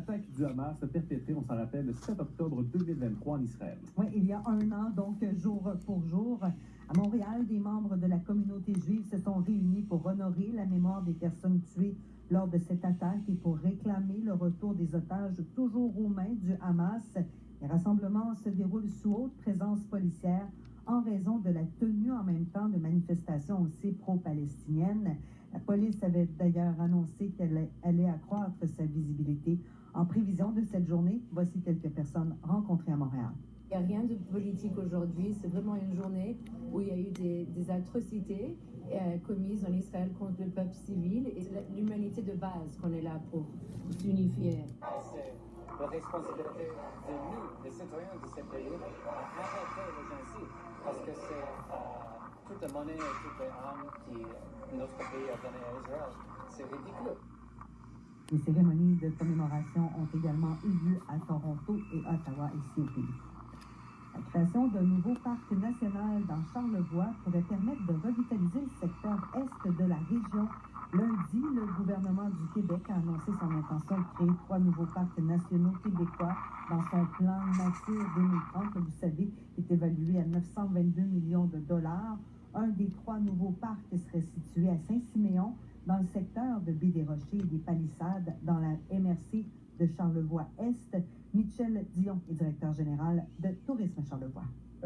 l'attaque du Hamas perpétrée, on s'en rappelle, le 7 octobre 2023 en Israël. Oui, il y a un an, donc jour pour jour, à Montréal, des membres de la communauté juive se sont réunis pour honorer la mémoire des personnes tuées lors de cette attaque et pour réclamer le retour des otages toujours aux mains du Hamas. Les rassemblements se déroulent sous haute présence policière en raison de la tenue en même temps de manifestations aussi pro-palestiniennes. La police avait d'ailleurs annoncé qu'elle allait accroître sa visibilité. En prévision de cette journée, voici quelques personnes rencontrées à Montréal. Il n'y a rien de politique aujourd'hui, c'est vraiment une journée où il y a eu des atrocités commises en Israël contre le peuple civil et l'humanité de base qu'on est là pour s'unifier. C'est la responsabilité de nous, les citoyens de ce pays, d'arrêter le génocide parce que c'est toute la monnaie et toute l'arme que notre pays a donnée à Israël. C'est ridicule. Les cérémonies de commémoration ont également eu lieu à Toronto et Ottawa, ici au Québec. La création d'un nouveau parc national dans Charlevoix pourrait permettre de revitaliser le secteur est de la région. Lundi, le gouvernement du Québec a annoncé son intention de créer 3 nouveaux parcs nationaux québécois dans son plan Nature 2030, que vous savez, est évalué à 922 millions de dollars. Un des 3 nouveaux parcs serait situé à Saint-Siméon, dans le secteur de Baie-des-Rochers et des Palissades, dans la MRC de Charlevoix-Est. Michel Dion est directeur général de Tourisme Charlevoix.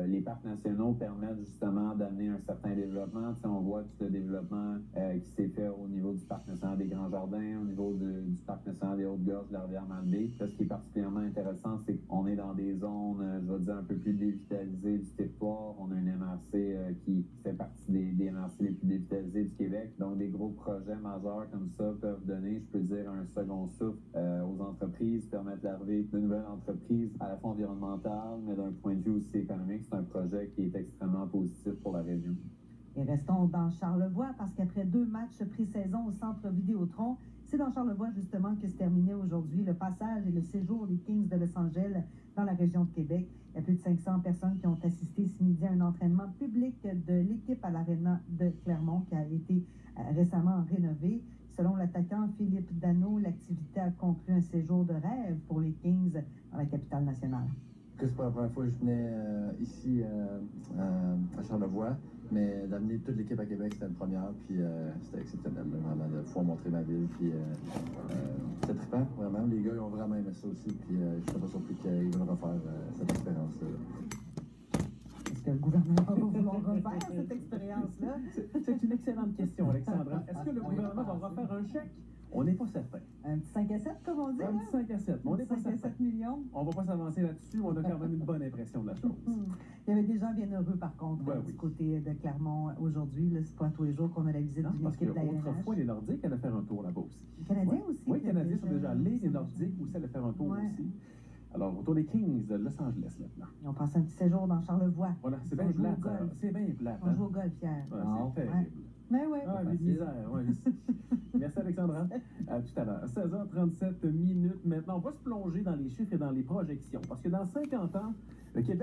Les parcs nationaux permettent justement d'amener un certain développement. Tu sais, on voit tout le développement qui s'est fait au niveau du parc national des Grands Jardins, au niveau du parc national des Hautes-Gorges de la rivière Malbaie. Ce qui est particulièrement intéressant, c'est qu'on est dans des zones, je vais dire, un peu plus dévitalisées du territoire. On a une MRC qui fait partie des MRC les plus dévitalisées du Québec. Donc, des gros projets majeurs comme ça peuvent donner, je peux dire, un second souffle aux entreprises, permettre l'arrivée de nouvelles entreprises à la fois environnementales, mais d'un point de vue aussi économique. C'est un projet qui est extrêmement positif pour la région. Et restons dans Charlevoix parce qu'après 2 matchs pré-saison au centre Vidéotron, c'est dans Charlevoix justement que se terminait aujourd'hui le passage et le séjour des Kings de Los Angeles dans la région de Québec. Il y a plus de 500 personnes qui ont assisté ce midi à un entraînement public de l'équipe à l'Arena de Clermont qui a été récemment rénové. Selon l'attaquant Philippe Dano, l'activité a conclu un séjour de rêve pour les Kings dans la capitale nationale. C'est pas la première fois que je venais ici à Charlevoix, mais d'amener toute l'équipe à Québec, c'était une première, puis c'était exceptionnel, vraiment, de pouvoir montrer ma ville, puis c'était trippant, vraiment. Les gars, ils ont vraiment aimé ça aussi, puis je ne suis pas surpris qu'ils veulent refaire cette expérience-là. Est-ce que le gouvernement va vouloir refaire cette expérience-là? C'est une excellente question, Alexandra. Est-ce que le gouvernement va refaire un chèque? On n'est pas certain. Un petit 5 à 7, comme on dit? Un petit 5 à 7, mais on n'est pas 5 à certain. 7 millions. On ne va pas s'avancer là-dessus, on a quand même une bonne impression de la chose. Il y avait des gens bien heureux, par contre, oui. du côté de Clermont aujourd'hui. C'est pas tous les jours qu'on a la visite d'une équipe d'ANH. Autrefois, les Nordiques allaient faire un tour là-bas aussi. Les Canadiens aussi. Oui, les Canadiens sont déjà allés, les Nordiques aussi allaient faire un tour aussi. Alors, autour des Kings de Los Angeles maintenant. Ils ont passé un petit séjour dans Charlevoix. Voilà, c'est bien plate. C'est bien plate. On joue au golf hier. C'est terrible. Mais oui. Ah, les misères, Merci Alexandra. À tout à l'heure. 16h37 minutes maintenant. On va se plonger dans les chiffres et dans les projections. Parce que dans 50 ans, le Québec